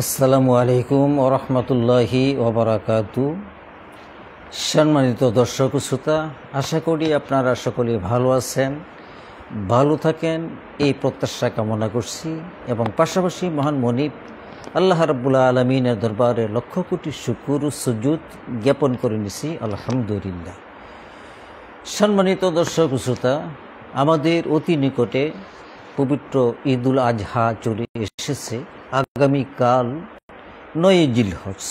আসসালামু আলাইকুম ওরহমতুল্লাহি ওবরাকাতু। সম্মানিত দর্শক শ্রোতা, আশা করি আপনারা সকলে ভালো আছেন, ভালো থাকেন এই প্রত্যাশা কামনা করছি এবং পাশাপাশি মহান মনিব আল্লাহ রাব্বুল আলামিনের দরবারে লক্ষ কোটি শুকর ও সুজুদ জ্ঞাপন করে নিছি আলহামদুলিল্লাহ। সম্মানিত দর্শক শ্রোতা, আমাদের অতি নিকটে পবিত্র ঈদুল আজহা চলে এসেছে। আগামীকাল ৯ জিলহজ।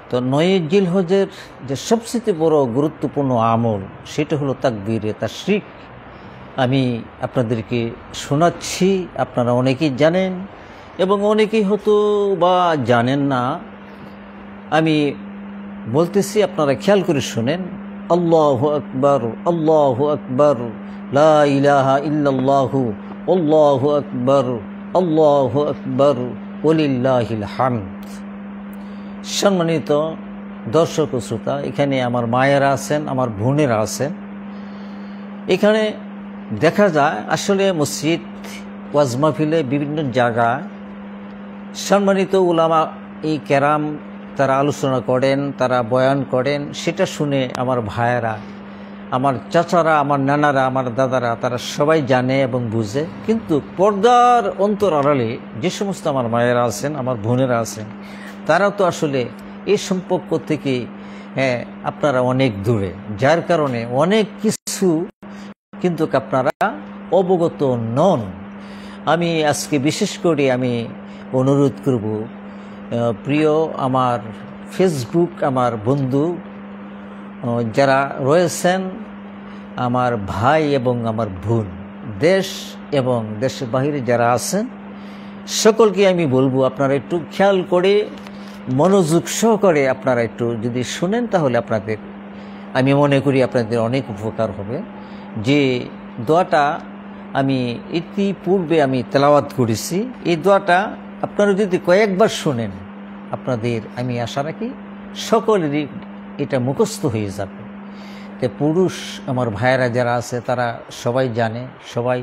তো ৯ জিলহজের যে সবচেয়ে বড় গুরুত্বপূর্ণ আমল সেটা হলো তাকবীরে তাশরিক। আমি আপনাদেরকে শোনাচ্ছি, আপনারা অনেকেই জানেন এবং অনেকেই হয়তো বা জানেন না। আমি বলতেছি, আপনারা খেয়াল করে শুনেন। আল্লাহু আকবার, আল্লাহু আকবার, লা ইলাহা ইল্লাল্লাহু, আল্লাহু আকবার, আল্লাহু আকবার, ওয়ালিল্লাহিল হামদ। সম্মানিত দর্শক ও শ্রোতা, এখানে আমার মায়েরা আছেন, আমার বোনেরা আছেন। এখানে দেখা যায় আসলে মসজিদ, ওয়াজ মাহফিলে, বিভিন্ন জায়গায় সম্মানিত উলামা এই কেরাম তারা আলোচনা করেন, তারা বয়ান করেন। সেটা শুনে আমার ভাইয়েরা, আমার চাচারা, আমার নানারা, আমার দাদারা তারা সবাই জানে এবং বুঝে। কিন্তু পর্দার অন্তর আড়ালে যে সমস্ত আমার মায়েরা আছেন, আমার বোনেরা আছেন, তারা তো আসলে এই সম্পর্ক থেকে আপনারা অনেক দূরে, যার কারণে অনেক কিছু কিন্তু আপনারা অবগত নন। আমি আজকে বিশেষ করে আমি অনুরোধ করব, প্রিয় আমার ফেসবুক আমার বন্ধু যারা রয়েছেন, আমার ভাই এবং আমার বোন, দেশ এবং দেশের বাহিরে যারা আছেন, সকলকে আমি বলবো আপনারা একটু খেয়াল করে মনোযোগ সহকারে আপনারা একটু যদি শুনেন, তাহলে আপনাদের, আমি মনে করি আপনাদের অনেক উপকার হবে। যে দোয়াটা আমি ইতিপূর্বে আমি তেলাওয়াত করেছি, এই দোয়াটা আপনারা যদি কয়েকবার শোনেন, আপনাদের আমি আশা রাখি সকলেরই এটা মুখস্থ হয়ে যাবে। তো পুরুষ আমার ভাইয়েরা যারা আছে তারা সবাই জানে, সবাই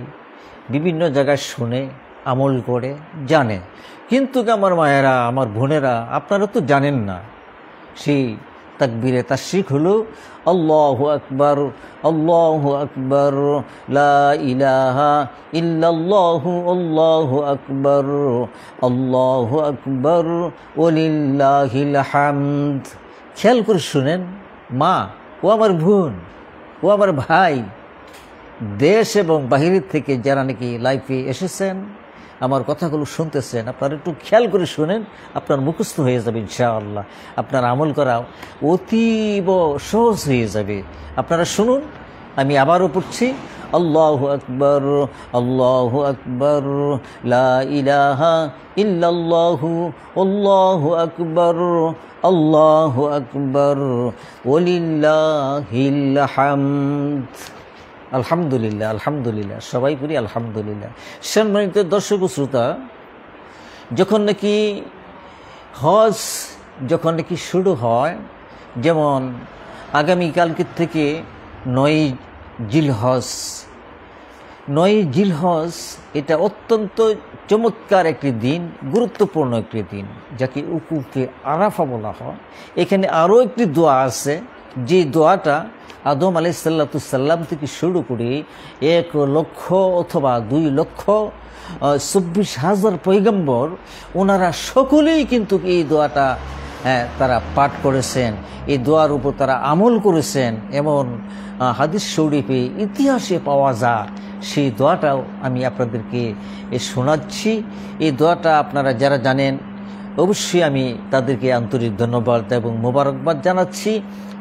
বিভিন্ন জায়গায় শুনে, আমল করে, জানে। কিন্তু আমার মায়েরা, আমার বোনেরা, আপনারা তো জানেন না। সেই তাকবীরে তাশরিক হলো আল্লাহু আকবার, আল্লাহু আকবার, লা ইলাহা ইল্লাল্লাহু, আল্লাহু আকবার, আল্লাহু আকবার, ওয়ালিল্লাহিল হামদ। খেয়াল করে শুনেন মা ও আমার বোন ও আমার ভাই, দেশ এবং বাহিরের থেকে যারা নাকি লাইফে এসেছেন, আমার কথাগুলো শুনতেছেন, আপনারা একটু খেয়াল করে শুনেন, আপনার মুখস্থ হয়ে যাবে ইনশাআল্লাহ। আপনার আমল করা অতীব সহজ হয়ে যাবে। আপনারা শুনুন, আমি আবারও পড়ছি। আল্লাহু আকবার, আল্লাহু আকবার, লা ইলাহা ইল্লাল্লাহু, আল্লাহু আকবার, আল্লাহু আকবার, ওয়ালিল্লাহিল হামদ। আলহামদুলিল্লাহ, আলহামদুলিল্লাহ, সবাই করি আলহামদুলিল্লাহ। সম্মানিত দর্শক শ্রোতা, যখন নাকি হজ যখন নাকি শুরু হয়, যেমন আগামীকালকের থেকে ৯ জিলহজ। ৯ জিলহজ এটা অত্যন্ত চমৎকার একটি দিন, গুরুত্বপূর্ণ একটি দিন, যাকে উকুফে আরাফা বলা হয়। এখানে আরও একটি দোয়া আছে, যে দোয়াটা আদম আলাইহিসসালাম থেকে শুরু করে ১ লক্ষ অথবা ২ লক্ষ ২৪,০০০ পয়গম্বর, ওনারা সকলেই কিন্তু এই দোয়াটা তারা পাঠ করেছেন, এই দোয়ার উপর তারা আমল করেছেন। এমন হাদিস শরীফে, ইতিহাসে পাওয়া যায়। সেই দোয়াটাও আমি আপনাদেরকে শোনাচ্ছি। এই দোয়াটা আপনারা যারা জানেন, অবশ্যই আমি তাদেরকে আন্তরিক ধন্যবাদ এবং মোবারকবাদ জানাচ্ছি।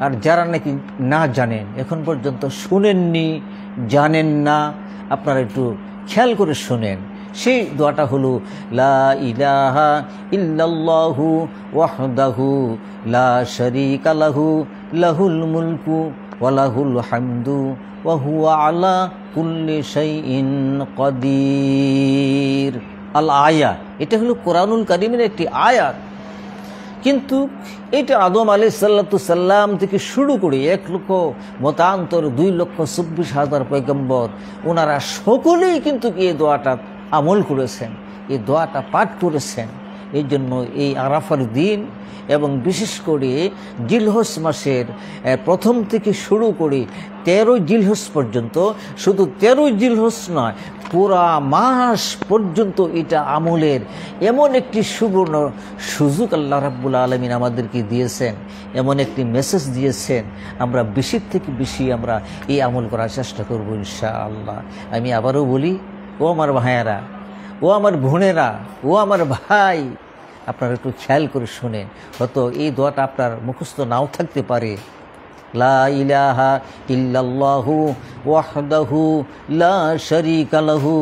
আর যারা নাকি না জানেন, এখন পর্যন্ত শুনেননি, জানেন না, আপনারা একটু খেয়াল করে শুনেন। সেই দোয়াটা হলো লা ইলাহা ইল্লাল্লাহু ওয়াহদাহু লা শারীকা লাহু, লাহুল মুলকু ওয়া লাহুল হামদু ওয়া হুয়া আলা কুল্লি শাইইন কাদির। আল আয়া, এটা হলো কোরআনুল কারীমের একটি আয়াত। কিন্তু এটা আদম আলাইহিসসালাম থেকে শুরু করে ১ লক্ষ মতান্তর ২ লক্ষ ২৪,০০০ পয়গম্বর, ওনারা সকলেই কিন্তু এই দোয়াটা আমল করেছেন, এই দোয়াটা পাঠ করেছেন। এই জন্য এই আরাফার দিন এবং বিশেষ করে জিলহজ মাসের প্রথম থেকে শুরু করে 13 জিলহজ পর্যন্ত, শুধু 13 জিলহজ নয়, পুরা মাস পর্যন্ত এটা আমলের এমন একটি সুবর্ণ সুযোগ আল্লাহ রাব্বুল আলামিন আমাদেরকে দিয়েছেন, এমন একটি মেসেজ দিয়েছেন। আমরা বেশির থেকে বেশি আমরা এই আমল করার চেষ্টা করব ইনশাআল্লাহ। আমি আবারও বলি, ও আমার ভাইয়েরা, ও আমার বোনেরা, ও আমার ভাই, আপনারা একটু খেয়াল করে শুনেন। হয়তো এই দোয়াটা আপনার মুখস্থ নাও থাকতে পারে। লা ইলাহা ইল্লাল্লাহু ওয়াহদাহু লা শারীকা লাহু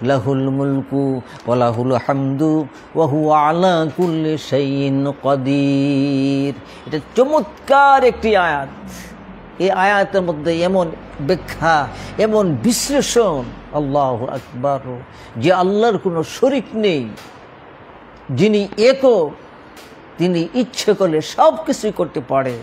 লাহুল মুলকু ওয়া লাহুল হামদু ওয়া হুয়া আলা কুল্লি শাইইন কাদির। এটা চমৎকার একটি আয়াত। এই আয়াতের মধ্যে এমন ব্যাখ্যা, এমন বিশ্লেষণ, আল্লাহু আকবার, যে আল্লাহর কোনো শরীক নেই, যিনি একক, তিনি ইচ্ছে করলে সব কিছুই করতে পারে।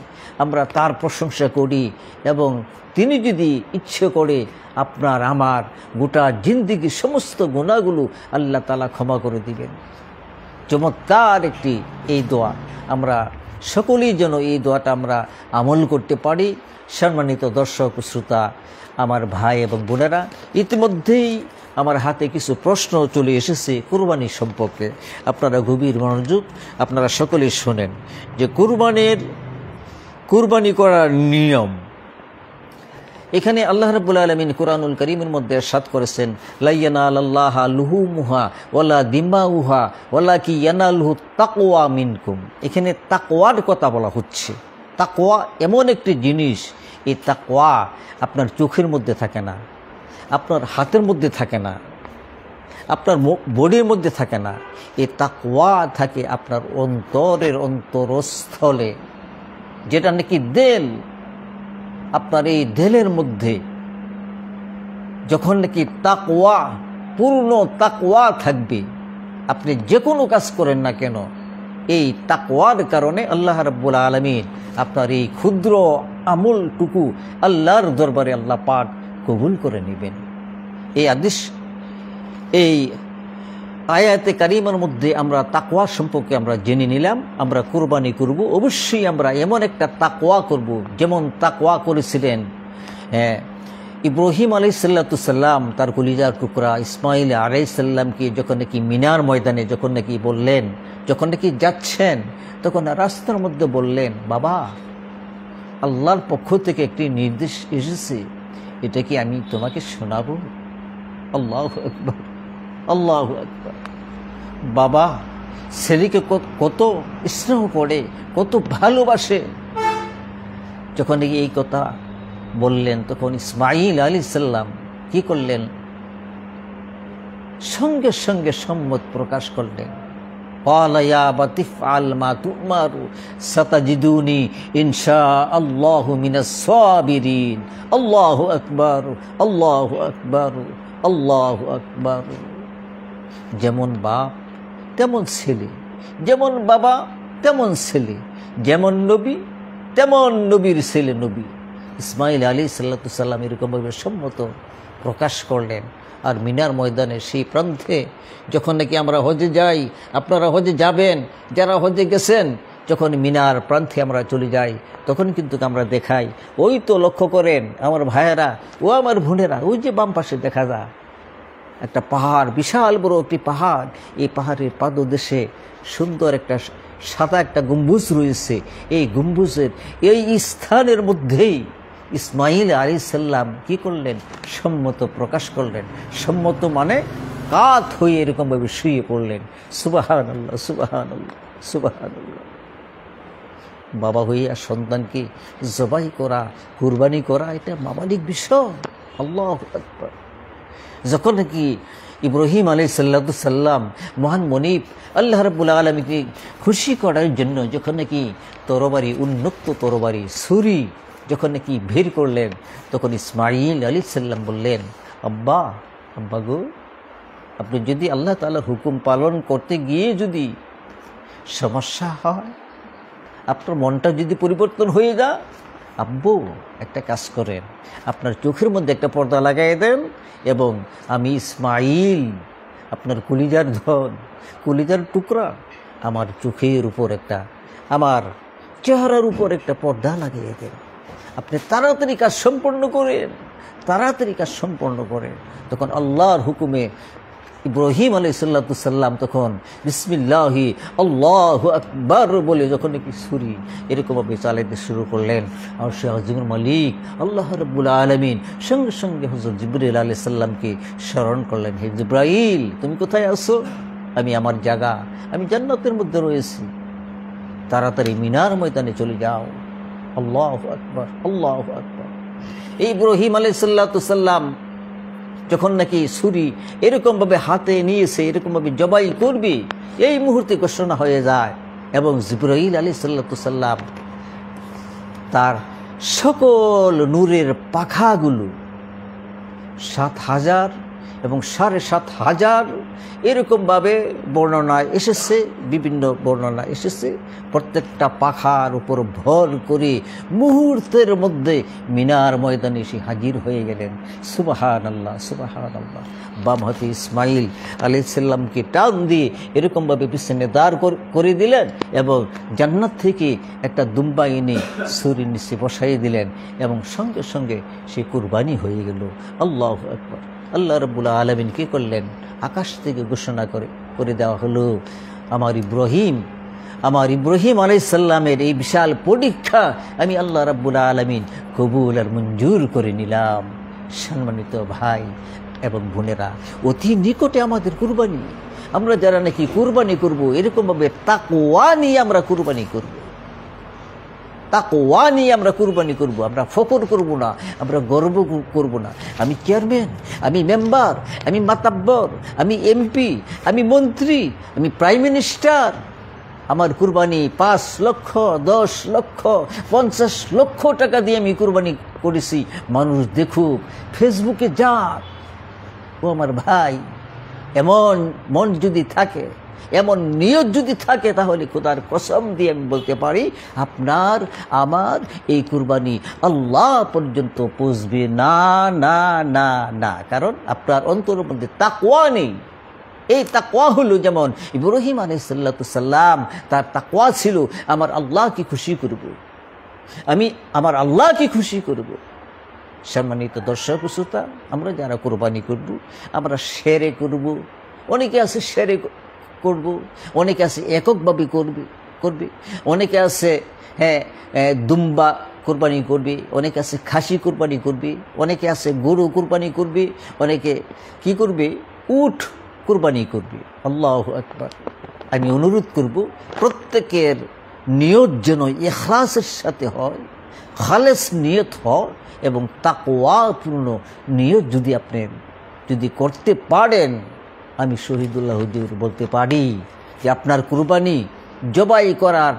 আমরা তার প্রশংসা করি এবং তিনি যদি ইচ্ছে করে আপনার আমার গোটা জিন্দিগির সমস্ত গুনাহগুলো আল্লাহ তাআলা ক্ষমা করে দিবেন। চমৎকার একটি এই দোয়া, আমরা সকলেই যেন এই দোয়াটা আমরা আমল করতে পারি। সম্মানিত দর্শক শ্রোতা, আমার ভাই এবং বোনেরা, ইতিমধ্যেই আমার হাতে কিছু প্রশ্ন চলে এসেছে কুরবানি সম্পর্কে। আপনারা গভীর মনোযোগ, আপনারা সকলেই শোনেন যে কুরবানি করার নিয়ম। এখানে আল্লাহ রাব্বুল আলামিন কুরআনুল কারীমের মধ্যে ইরশাদ করেছেন, লা ইয়ানালাল্লাহা লুহুমুহা ওয়ালা দিমাউহা ওয়ালাকি ইয়ানালুহু তাকওয়া মিনকুম। এখানে তাকওয়ার কথা বলা হচ্ছে। তাকওয়া এমন একটি জিনিস, এই তাকওয়া আপনার চোখের মধ্যে থাকে না, আপনার হাতের মধ্যে থাকে না, আপনার বডির মধ্যে থাকে না। এই তাকওয়া থাকে আপনার অন্তরের অন্তরস্থলে, যেটা নাকি দেল। আপনার এই দেলের মধ্যে যখন নাকি তাকওয়া, পূর্ণ তাকওয়া থাকবে, আপনি যে কোনো কাজ করেন না কেন, এই তাকওয়ার কারণে আল্লাহ রাব্বুল আলামিন আপনার এই ক্ষুদ্র আমলটুকু আল্লাহর দরবারে আল্লাহ পাক কবুল করে নেবেন। এই আদেশ, এই আয়াতে কারিমার মধ্যে আমরা তাকওয়া সম্পর্কে আমরা জেনে নিলাম। আমরা কুরবানি করব, অবশ্যই আমরা এমন একটা তাকওয়া করব যেমন তাকওয়া করেছিলেন ইব্রাহিম আলাইহিসসালাম তার কলিজার টুকরা ইসমাইল আলাইহিসসালামকে যখন নাকি মিনার ময়দানে যখন নাকি বললেন, যখন নাকি যাচ্ছেন, তখন রাস্তার মধ্যে বললেন, বাবা, আল্লাহর পক্ষ থেকে একটি নির্দেশ এসেছে, এটা কি আমি তোমাকে শোনাবো? আল্লাহু আকবার, আল্লাহু আকবার। বাবা ছেলেকে কত স্নেহ করে, কত ভালোবাসে। যখন এই কথা বললেন, তখন ইসমাইল আলাইহিস সালাম কি করলেন? সঙ্গে সঙ্গে সম্মত প্রকাশ করলেন। ক্বালা ইয়া আবাতি ইফআল মা তু'মারু সাতাজিদুনি ইনশাআল্লাহু মিনাস সাবিরিন। আল্লাহু আকবার, আল্লাহু আকবার, আল্লাহু আকবার। যেমন বাপ তেমন ছেলে, যেমন বাবা তেমন ছেলে, যেমন নবী তেমন নবীর ছেলে নবী। ইসমাইল আলাইহিসসালাম এরকমভাবে সম্মত প্রকাশ করলেন। আর মিনার ময়দানে সেই প্রান্তে যখন নাকি আমরা হজে যাই, আপনারা হজে যাবেন, যারা হজে গেছেন, যখন মিনার প্রান্তে আমরা চলে যাই, তখন কিন্তু আমরা দেখাই, ওই তো লক্ষ্য করেন আমার ভাইয়েরা ও আমার বোনেরা, ওই যে বাম পাশে দেখা যায় একটা পাহাড়, বিশাল বড় একটি পাহাড়। এই পাহাড়ের পাদদেশে সুন্দর একটা সাদা একটা গম্বুজ রয়েছে। এই গম্বুজের এই স্থানের মধ্যেই ইসমাইল আলাইহিস সালাম কি করলেন? সম্মত প্রকাশ করলেন। সম্মত মানে কাত হয়ে এরকমভাবে শুয়ে পড়লেন। সুবহানাল্লাহ, সুবহানাল্লাহ, সুবহানাল্লাহ। বাবা হইয়া সন্তানকে জবাই করা, কুরবানি করা, এটা মামালিক বিষয়। আল্লাহু আকবার। যখন নাকি ইব্রাহিম আলাইহিস সালাম মহান মনিব আল্লাহ রাব্বুল আলামিনকে খুশি করার জন্য যখন নাকি তরবারি, উন্মুক্ত তরবারি, ছুরি যখন নাকি বের করলেন, তখন ইসমাইল আলাইহিস সালাম বললেন, আব্বা, আব্বা গো, আপনি যদি আল্লাহ তাআলার হুকুম পালন করতে গিয়ে যদি সমস্যা হয়, আপনার মনটা যদি পরিবর্তন হয়ে যায়, আব্বু একটা কাজ করেন, আপনার চোখের মধ্যে একটা পর্দা লাগাই দেন এবং আমি ইসমাইল, আপনার কলিজার ধন, কলিজার টুকরা, আমার চোখের উপর একটা, আমার চেহারার উপর একটা পর্দা লাগিয়ে দেন। আপনি তাড়াতাড়ি কাজ সম্পন্ন করেন, তাড়াতাড়ি কাজ সম্পন্ন করেন। তখন আল্লাহর হুকুমে ইব্রাহিম আলাইহিসসালাম তখন বিসমিল্লাহি আল্লাহু আকবার বলে যখন নাকি ছুরি এরকমভাবে চালাইতে শুরু করলেন, আর সে আজিমুল মালিক আল্লাহ রাব্বুল আলামিন সঙ্গে সঙ্গে হযরত জিবরাইল আলাইহিস সালামকে স্মরণ করলেন, হে জিবরাইল তুমি কোথায় আছো? আমি আমার জায়গা, আমি জান্নাতের মধ্যে রয়েছি, তাড়াতাড়ি মিনার ময়দানে চলে যাও। আল্লাহু আকবার, আল্লাহু আকবার। ইব্রাহিম আলাইহিস সালাম যখন নাকি ছুরি এরকমভাবে হাতে নিয়েছে, এরকমভাবে জবাই করবে, এই মুহূর্তে ঘোষণা হয়ে যায় এবং জিবরাইল আলাইহিস সালাম তার সকল নূরের পাখাগুলো 7,000 এবং 7,500 এরকমভাবে বর্ণনায় এসেছে, বিভিন্ন বর্ণনা এসেছে। প্রত্যেকটা পাখার উপর ভর করে মুহূর্তের মধ্যে মিনার ময়দানে এসে হাজির হয়ে গেলেন। সুবহানাল্লাহ, সুবহানাল্লাহ। বাম হাতে ইসমাইল আলাইহিস সালামকে টান দিয়ে এরকমভাবে পিছনে দাঁড় করে দিলেন এবং জান্নাত থেকে একটা দুম্বা এনে ছুরির নিচে বসাইয়ে দিলেন এবং সঙ্গে সঙ্গে সে কুরবানি হয়ে গেল। আল্লাহু আকবার। আল্লাহ রাব্বুল আলামিন কি করলেন? আকাশ থেকে ঘোষণা করে দেওয়া হলো, আমার ইব্রাহিম আলাইহিস সালামের এই বিশাল পরীক্ষা আমি আল্লাহ রাব্বুল আলামিন কবুল আর মঞ্জুর করে নিলাম। সম্মানিত ভাই এবং বোনেরা, অতি নিকটে আমাদের কুরবানি। আমরা যারা নাকি কুরবানি করব, এরকমভাবে তাকওয়া নিয়ে আমরা কুরবানি করব, তাকওয়া নিয়ে আমরা কুরবানি করব। আমরা ফখর করব না, আমরা গর্ব করব না। আমি চেয়ারম্যান, আমি মেম্বার, আমি মাতাব্বর, আমি এমপি, আমি মন্ত্রী, আমি প্রাইম মিনিস্টার, আমার কুরবানি 5 লক্ষ, 10 লক্ষ, 50 লক্ষ টাকা দিয়ে আমি কুরবানি করেছি, মানুষ দেখুক, ফেসবুকে যাক। ও আমার ভাই, এমন মন যদি থাকে, এমন নিয়ত যদি থাকে, তাহলে খোদার কসম দিয়ে আমি বলতে পারি আপনার আমার এই কুরবানি আল্লাহ পর্যন্ত পৌঁছবে না, না, না, না। কারণ আপনার অন্তরের মধ্যে তাকওয়া নেই। এই তাকওয়া হলো যেমন ইব্রাহিম আলাইহিস সালাম, তার তাকওয়া ছিল আমার আল্লাহকে খুশি করব, আমি আমার আল্লাহকে খুশি করব। সম্মানিত দর্শক শ্রোতা, আমরা যারা কুরবানি করব, আমরা শেরে করব। অনেকে আছে শেরে করব, অনেকে আছে এককভাবে করবে, অনেকে আছে দুম্বা কুরবানি করবে, অনেকে আছে খাসি কুরবানি করবে, অনেকে আছে গরু কুরবানি করবে, অনেকে কি করবে, উট কুরবানি করবে। আল্লাহু আকবার। আমি অনুরোধ করব প্রত্যেকের নিয়ত যেন ইখলাসের সাথে হয়, খালেস নিয়ত হয় এবং তাকওয়াপূর্ণ নিয়ত যদি করতে পারেন, আমি শহীদুল্লাহ হুজুর বলতে পারি যে আপনার কুরবানি জবাই করার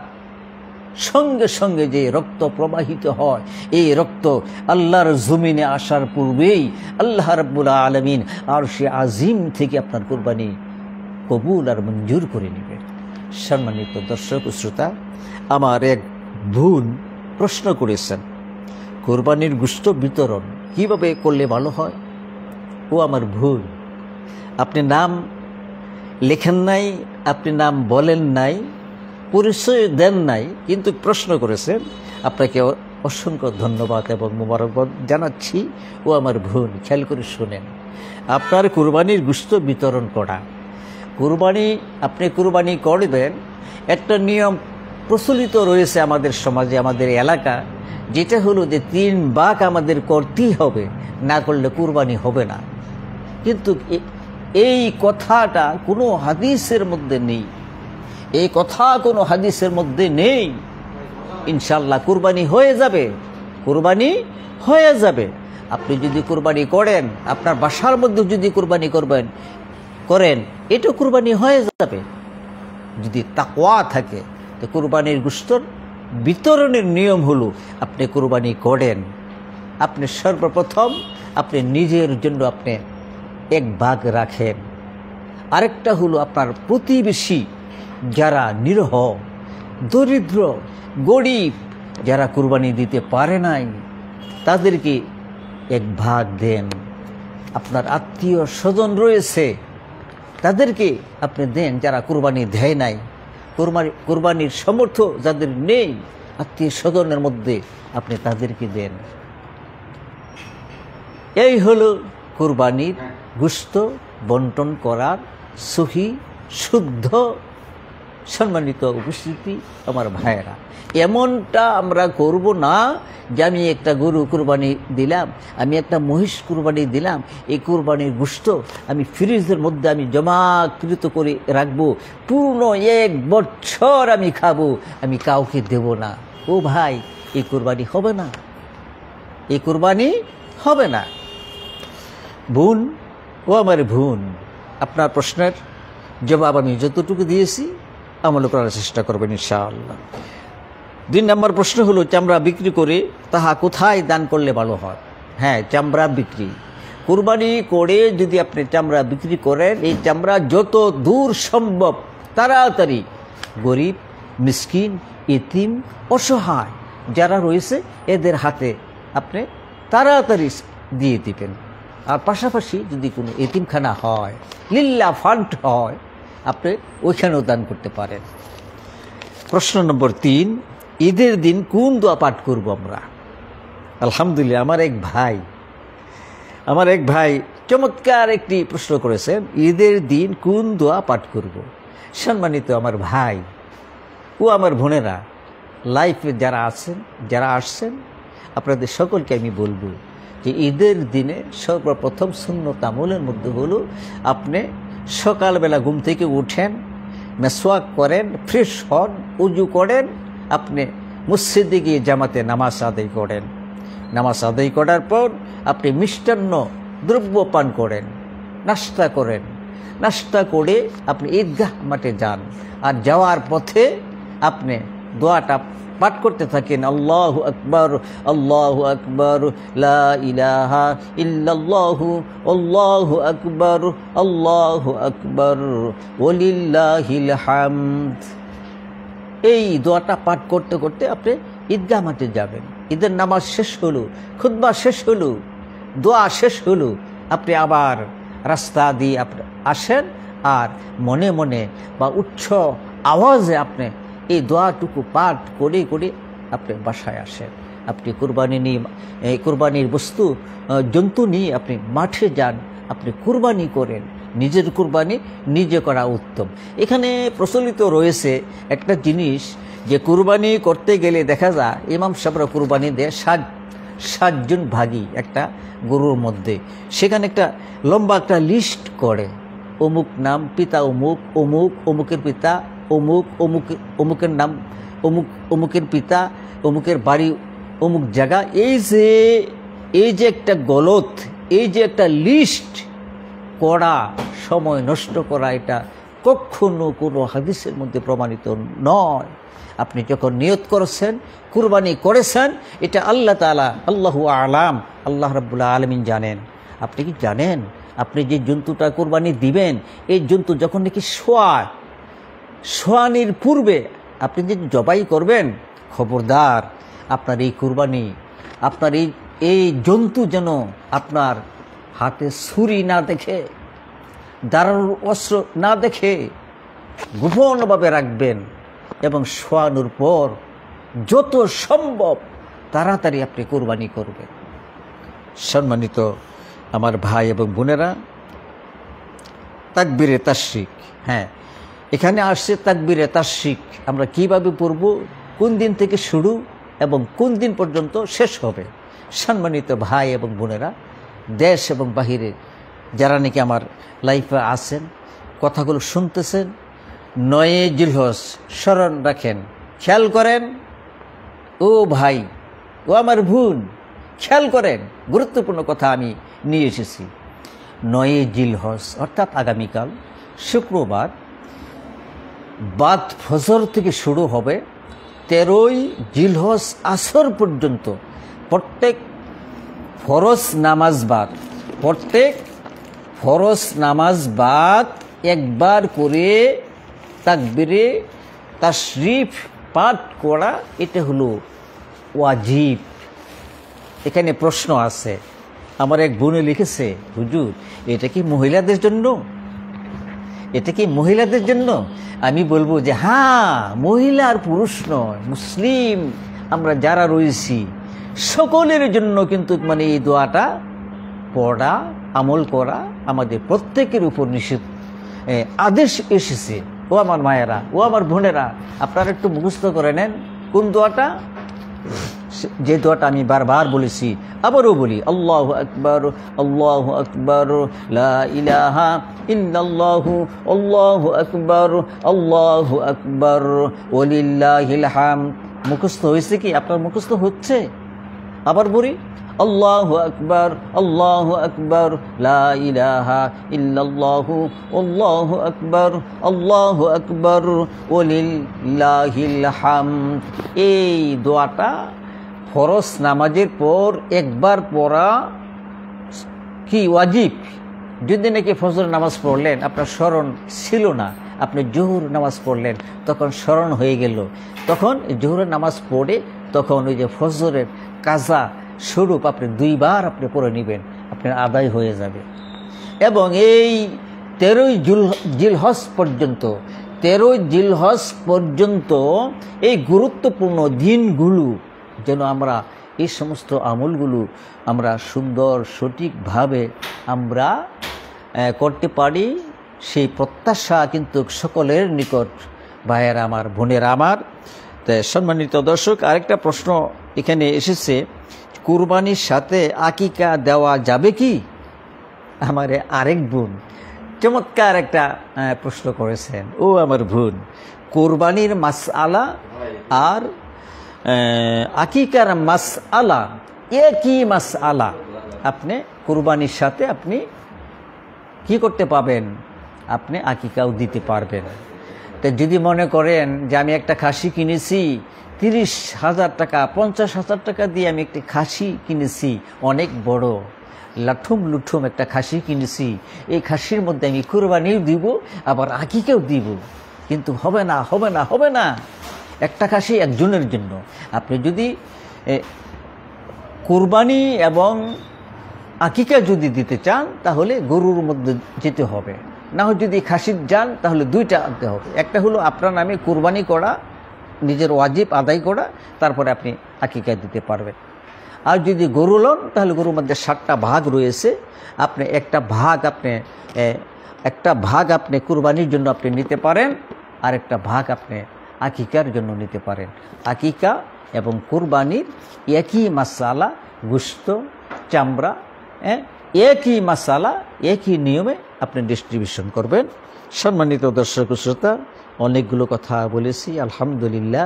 সঙ্গে সঙ্গে যে রক্ত প্রবাহিত হয়, এই রক্ত আল্লাহর জমিনে আসার পূর্বেই আল্লাহ রাব্বুল আলামিন আরশে আজিম থেকে আপনার কুরবানি কবুল আর মঞ্জুর করে নেবেন। সম্মানিত দর্শক শ্রোতা, আমার এক বোন প্রশ্ন করেছেন, কুরবানির গোশত বিতরণ কিভাবে করলে ভালো হয়? ও আমার বোন, আপনি নাম লেখেন নাই, আপনি নাম বলেন নাই, পরিচয় দেন নাই, কিন্তু প্রশ্ন করেছেন। আপনাকে অসংখ্য ধন্যবাদ এবং মোবারকবাদ জানাচ্ছি। ও আমার বোন, খেয়াল করে শোনেন, আপনার কুরবানির গোশত বিতরণ করা, আপনি কুরবানি করবেন, একটা নিয়ম প্রচলিত রয়েছে আমাদের সমাজে, আমাদের এলাকা, যেটা হলো যে 3 ভাগ আমাদের করতেই হবে, না করলে কুরবানি হবে না। কিন্তু এই কথাটা কোনো হাদিসের মধ্যে নেই, এই কথা কোনো হাদিসের মধ্যে নেই। ইনশাআল্লাহ কুরবানি হয়ে যাবে, কুরবানি হয়ে যাবে। আপনি যদি কুরবানি করেন, আপনার বাসার মধ্যে যদি কুরবানি করেন, এটা কুরবানি হয়ে যাবে যদি তাকওয়া থাকে। তো কুরবানির গোশত বিতরণের নিয়ম হলো, আপনি কুরবানি করেন, আপনি সর্বপ্রথম আপনি নিজের জন্য আপনি 1 ভাগ রাখেন। আরেকটা হলো আপনার প্রতিবেশী যারা নিরহ, দরিদ্র, গরিব, যারা কুরবানি দিতে পারে নাই, তাদেরকে 1 ভাগ দেন। আপনার আত্মীয় স্বজন রয়েছে, তাদেরকে আপনি দেন, যারা কুরবানি দেয় নাই, কোরবানির সামর্থ্য যাদের নেই, আত্মীয় স্বজনের মধ্যে আপনি তাদেরকে দেন। এই হলো কোরবানির গোশত বন্টন করার সহি শুদ্ধ সম্মানিত উপস্থিতি আমার ভাইয়েরা। এমনটা আমরা করব না যে আমি একটা গরু কুরবানি দিলাম, আমি একটা মহিষ কুরবানি দিলাম, এই কুরবানির গোশত আমি ফ্রিজের মধ্যে আমি জমাকৃত করে রাখবো, পূর্ণ 1 বছর আমি খাবো, আমি কাউকে দেব না। ও ভাই, এই কুরবানি হবে না, এই কুরবানি হবে না। বোন, ও আমার বোন, আপনার প্রশ্নের জবাব আমি যতটুকু দিয়েছি আমল করার চেষ্টা করবেন ইনশাআল্লাহ। 2 নম্বর প্রশ্ন হলো, চামড়া বিক্রি করে তাহা কোথায় দান করলে ভালো হয়? হ্যাঁ, চামড়া বিক্রি কুরবানি করে যদি আপনি চামড়া বিক্রি করেন, এই চামড়া যত দূর সম্ভব তাড়াতাড়ি গরিব, মিসকিন, এতিম, অসহায় যারা রয়েছে এদের হাতে আপনি তাড়াতাড়ি দিয়ে দিবেন। আর পাশাপাশি যদি কোনো এতিমখানা হয়, লিল্লা ফান্ড হয়, আপনি ওইখানেও দান করতে পারেন। প্রশ্ন নম্বর 3, ঈদের দিন কোন দোয়া পাঠ করব আমরা? আলহামদুলিল্লাহ, আমার এক ভাই চমৎকার একটি প্রশ্ন করেছেন, ঈদের দিন কোন দোয়া পাঠ করব। সম্মানিত আমার ভাই ও আমার বোনেরা, লাইফে যারা আসছেন আপনাদের সকলকে আমি বলবো যে ঈদের দিনে সর্বপ্রথম সুন্নত আমলের মধ্যে হলো আপনি সকালবেলা ঘুম থেকে উঠেন, মেসওয়াক করেন, ফ্রেশ হন, উজু করেন, আপনি মসজিদে গিয়ে জামাতে নামাজ আদায় করেন। নামাজ আদায় করার পর আপনি মিষ্টান্ন দ্রব্য পান করেন, নাস্তা করেন। নাস্তা করে আপনি ঈদগাহ মাঠে যান, আর যাওয়ার পথে আপনি দোয়াটা পাঠ করতে থাকেন, আল্লাহু আকবার, আল্লাহু আকবার, লা ইলাহা ইল্লাল্লাহু, আল্লাহু আকবার, আল্লাহু আকবার, ওয়ালিল্লাহিল হামদ। এই দোয়াটা পাঠ করতে করতে আপনি ঈদগাহ মাঠে যাবেন। ঈদের নামাজ শেষ হলো, খুতবা শেষ হলো, দোয়া শেষ হলো, আপনি আবার রাস্তা দিয়ে আপনি আসেন, আর মনে মনে বা উচ্চ আওয়াজে আপনি এই দোয়াটুকু পাঠ করে করে আপনি বাসায় আসেন। আপনি কুরবানির বস্তু জন্তু নিয়ে আপনি মাঠে যান, আপনি কুরবানি করেন। নিজের কুরবানি নিজে করা উত্তম। এখানে প্রচলিত রয়েছে একটা জিনিস যে কুরবানি করতে গেলে দেখা যায় ইমাম সাহেবরা কুরবানি দেয় 60 জন ভাগী একটা গরুর মধ্যে। সেখানে একটা লম্বা একটা লিস্ট করে, অমুক নাম, পিতা অমুক, অমুক অমুকের পিতা অমুক, অমুকের নাম অমুক, অমুকের পিতা অমুকের বাড়ি অমুক জায়গা। এই যে একটা গলত, এই যে একটা লিস্ট করা, সময় নষ্ট করা, এটা কখনো কোনো হাদিসের মধ্যে প্রমাণিত নয়। আপনি যখন নিয়ত করেছেন, কুরবানি করেছেন, এটা আল্লাহ তাআলা, আল্লাহু আলাম, আল্লাহ রাব্বুল আলামিন জানেন। আপনি কি জানেন আপনি যে জন্তুটা কুরবানি দিবেন, এই জন্তু যখন নাকি শোয়ানির পূর্বে আপনি যে জবাই করবেন, খবরদার আপনার এই কুরবানি, আপনার এই জন্তু যেন আপনার হাতে ছুরি না দেখে, দাঁড়ানোর অস্ত্র না দেখে গোপনভাবে রাখবেন, এবং শোয়ানোর পর যত সম্ভব তাড়াতাড়ি আপনি কুরবানি করবেন। সম্মানিত আমার ভাই এবং বোনেরা, তাকবীরে তাশরিক, হ্যাঁ এখানে আসছে তাকবীরে তাশরিক আমরা কিভাবে পড়ব, কোন দিন থেকে শুরু এবং কোন দিন পর্যন্ত শেষ হবে। সম্মানিত ভাই এবং বোনেরা, দেশ এবং বাহিরে যারা নাকি আমার লাইফে আছেন, কথাগুলো শুনতেছেন, 9 জিলহজ স্মরণ রাখেন, খেয়াল করেন। ও ভাই, ও আমার বোন, খেয়াল করেন, গুরুত্বপূর্ণ কথা আমি নিয়ে এসেছি। 9 জিলহজ অর্থাৎ আগামীকাল শুক্রবার বাদ ফজর থেকে শুরু হবে, 13ই জিলহজ আসর পর্যন্ত প্রত্যেক ফরজ নামাজ বাদ একবার করে তাকবীরে তাশরিফ পাঠ করা, এটা হলো ওয়াজিব। এখানে প্রশ্ন আছে, আমার এক বোনে লিখেছে, হুজুর এটা কি মহিলাদের জন্য? এটা কি মহিলাদের জন্য? আমি বলবো যে হ্যাঁ, মহিলা আর পুরুষ নয়, মুসলিম আমরা যারা রয়েছি সকলের জন্য কিন্তু মানে এই দোয়াটা পড়া, আমল করা আমাদের প্রত্যেকের উপর নিষেধ আদেশ এসেছে। ও আমার মায়েরা, ও আমার বোনেরা, আপনারা একটু মুখস্থ করে নেন কোন দোয়াটা। যে দোয়াটা আমি বারবার বলেছি, আবারও বলি, আল্লাহু আকবার, আল্লাহু আকবার, লা ইলাহা ইল্লাল্লাহু, আল্লাহু আকবার, আল্লাহু আকবার, ওয়ালিল্লাহিল হামদ। মুখস্থ হয়েছে কি? আপনার মুখস্থ হচ্ছে? আবার বলি, আল্লাহু আকবার, আল্লাহু আকবার, লা ইলাহা ইল্লাল্লাহু, আল্লাহু আকবার, আল্লাহু আকবার, ওয়ালিল্লাহিল হামদ। এই দোয়াটা ফরজ নামাজের পর একবার পড়া কি ওয়াজিব। যদি নাকি ফজর নামাজ পড়লেন, আপনার স্মরণ ছিল না, আপনি জোহর নামাজ পড়লেন, তখন স্মরণ হয়ে গেল, তখন জোহরের নামাজ পড়ে তখন ওই যে ফজরের কাজা স্বরূপ আপনি 2 বার আপনি পড়ে নেবেন, আপনার আদায় হয়ে যাবে। এবং এই 13ই জিলহজ পর্যন্ত, 13ই জিলহজ পর্যন্ত এই গুরুত্বপূর্ণ দিনগুলো যেন আমরা এই সমস্ত আমলগুলো আমরা সুন্দর সঠিকভাবে আমরা করতে পারি, সেই প্রত্যাশা কিন্তু সকলের নিকট। ভাইয়েরা আমার, বোনেরা আমার, তাই সম্মানিত দর্শক, আরেকটা প্রশ্ন এখানে এসেছে, কুরবানির সাথে আকিকা দেওয়া যাবে কি? আমার আরেক বোন চমৎকার একটা প্রশ্ন করেছেন। ও আমার বোন, কুরবানির মাসআলা আর আকিকার মাসআলা একই মাসআলা। আপনি কুরবানির সাথে আপনি কি করতে পাবেন? আপনি আকিকাও দিতে পারবেন। তো যদি মনে করেন যে আমি একটা খাসি কিনেছি 30,000 টাকা, 50,000 টাকা দিয়ে আমি একটি খাসি কিনেছি, অনেক বড় লাঠুম লুঠুম একটা খাসি কিনেছি, এই খাসির মধ্যে আমি কুরবানিও দিব আবার আকিকাও দিব, কিন্তু হবে না, হবে না, হবে না। একটা খাসি একজনের জন্য। আপনি যদি কুরবানি এবং আকিকা যদি দিতে চান তাহলে গরুর মধ্যে যেতে হবে, না হয় যদি খাসির যান তাহলে 2টা আনতে হবে। একটা হলো আপনার নামে কুরবানি করা, নিজের ওয়াজিব আদায় করা, তারপরে আপনি আকিকা দিতে পারবেন। আর যদি গরু লন তাহলে গরুর মধ্যে 7টা ভাগ রয়েছে, আপনি একটা ভাগ আপনি কুরবানির জন্য আপনি নিতে পারেন, আর একটা ভাগ আপনি আকিকার জন্য নিতে পারেন। আকিকা এবং কুরবানির একই মাসালা, গোশত, চামড়া, একই মাসালা, একই নিয়মে আপনি ডিস্ট্রিবিউশন করবেন। সম্মানিত দর্শক শ্রোতা, অনেকগুলো কথা বলেছি, আলহামদুলিল্লাহ,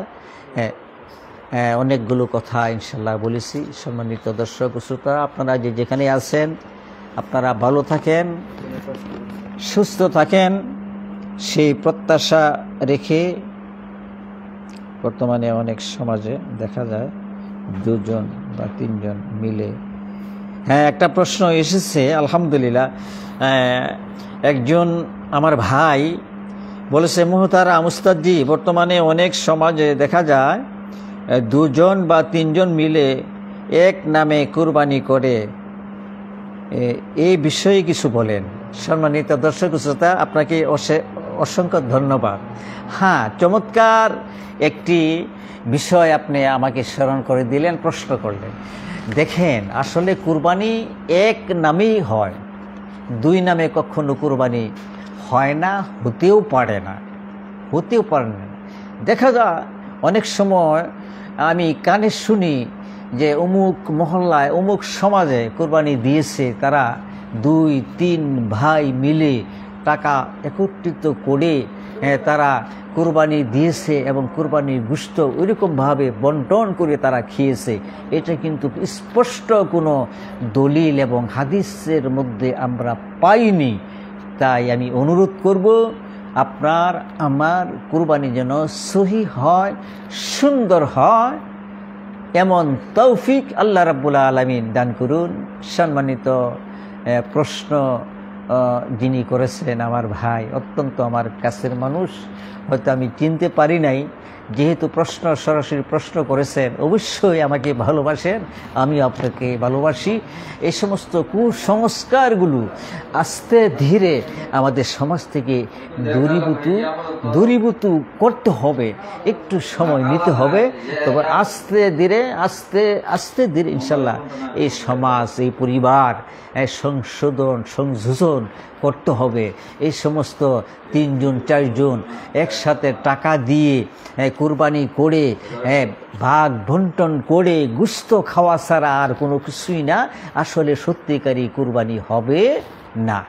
অনেকগুলো কথা ইনশাল্লাহ বলেছি। সম্মানিত দর্শক শ্রোতা, আপনারা যে যেখানে আছেন, আপনারা ভালো থাকেন, সুস্থ থাকেন, সেই প্রত্যাশা রেখে বর্তমানে অনেক সমাজে দেখা যায় 2 জন বা 3 জন মিলে। একটা প্রশ্ন এসেছে, আলহামদুলিল্লাহ, একজন আমার ভাই বলেছে, মুহতারাম উস্তাদজি, বর্তমানে অনেক সমাজে দেখা যায় 2 জন বা 3 জন মিলে এক নামে কুরবানি করে, এই বিষয়ে কিছু বলেন। সম্মানিত দর্শক শ্রোতা, আপনাকে অসংখ্য ধন্যবাদ। হ্যাঁ, চমৎকার একটি বিষয় আপনি আমাকে স্মরণ করে দিলেন, প্রশ্ন করলেন। দেখেন, আসলে কুরবানি এক নামেই হয়, 2 নামে কখনো কুরবানি হয় না, হতেও পারে না। দেখা যায় অনেক সময় আমি কানে শুনি যে অমুক মহল্লায়, অমুক সমাজে কুরবানি দিয়েছে, তারা 2-3 ভাই মিলে টাকা একত্রিত করে তারা কুরবানি দিয়েছে এবং কুরবানির গোশত ওইরকমভাবে বন্টন করে তারা খেয়েছে। এটা কিন্তু স্পষ্ট কোনো দলিল এবং হাদিসের মধ্যে আমরা পাইনি। তাই আমি অনুরোধ করব, আপনার আমার কুরবানি যেন সহি হয়, সুন্দর হয়, এমন তৌফিক আল্লাহ রাব্বুল আলামিন দান করুন। সম্মানিত প্রশ্ন যিনি করেছেন আমার ভাই, অত্যন্ত আমার কাছের মানুষ, হয়তো আমি চিনতে পারি নাই, যেহেতু সরাসরি প্রশ্ন করেছেন, অবশ্যই আমাকে ভালোবাসেন, আমি আপনাকে ভালোবাসি। এই সমস্ত কুসংস্কারগুলো আস্তে ধীরে আমাদের সমাজ থেকে দূরীভূত করতে হবে, একটু সময় নিতে হবে। তবে আস্তে ধীরে ইনশাল্লাহ এই সমাজ, এই পরিবার সংযোজন করতে হবে। এই সমস্ত 3 জন 4 জন একসাথে টাকা দিয়ে কুরবানি করে ভাগ বন্টন করে গুস্ত খাওয়া ছাড়া আর কোনো কিছুই না, আসলে সত্যিকারই কুরবানি হবে না।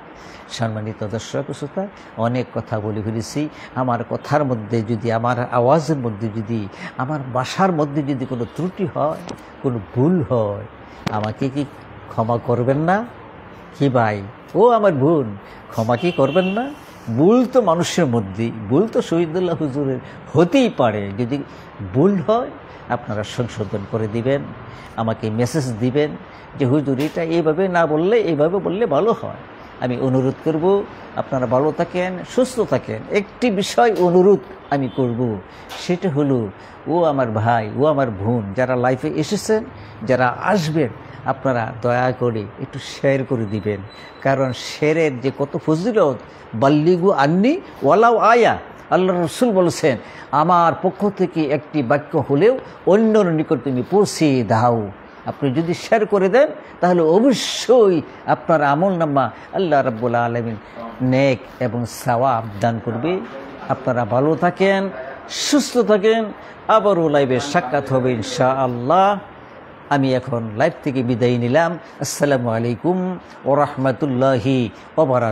সম্মানিত দর্শক শ্রোতা, অনেক কথা বলে ফেলেছি। আমার কথার মধ্যে যদি, আমার আওয়াজের মধ্যে যদি, আমার ভাষার মধ্যে যদি কোনো ত্রুটি হয়, কোনো ভুল হয়, আমাকে কি ক্ষমা করবেন না? কি ভাই, ও আমার বোন, ক্ষমা কি করবেন না? ভুল তো মানুষের মধ্যেই, ভুল তো শহীদুল্লাহ হুজুরের হতেই পারে। যদি ভুল হয় আপনারা সংশোধন করে দিবেন, আমাকে মেসেজ দিবেন যে হুজুর এটা এইভাবে না বললে এইভাবে বললে ভালো হয়। আমি অনুরোধ করব, আপনারা ভালো থাকেন, সুস্থ থাকেন। একটি বিষয় অনুরোধ আমি করব, সেটা হলো, ও আমার ভাই, ও আমার বোন, যারা লাইফে এসেছেন, যারা আসবেন, আপনারা দয়া করে একটু শেয়ার করে দিবেন। কারণ শেয়ারের যে কত ফজিলত, বাল্লিগু আন্নি ওয়ালাউ আয়া, আল্লাহ রসুল বলেছেন, আমার পক্ষ থেকে একটি বাক্য হলেও অন্যর নিকট তুমি পৌঁছে দাও। আপনি যদি শেয়ার করে দেন তাহলে অবশ্যই আপনার আমলনামা আল্লাহ রাব্বুল আলামিন নেক এবং সওয়াব দান করবে। আপনারা ভালো থাকেন, সুস্থ থাকেন, আবারও লাইভে সাক্ষাৎ হবে ইনশাআল্লাহ। আমি এখন লাইভ থেকে বিদায় নিলাম। আসসালামু আলাইকুম ওয়া রাহমাতুল্লাহি ওয়া বারাকাতুহু।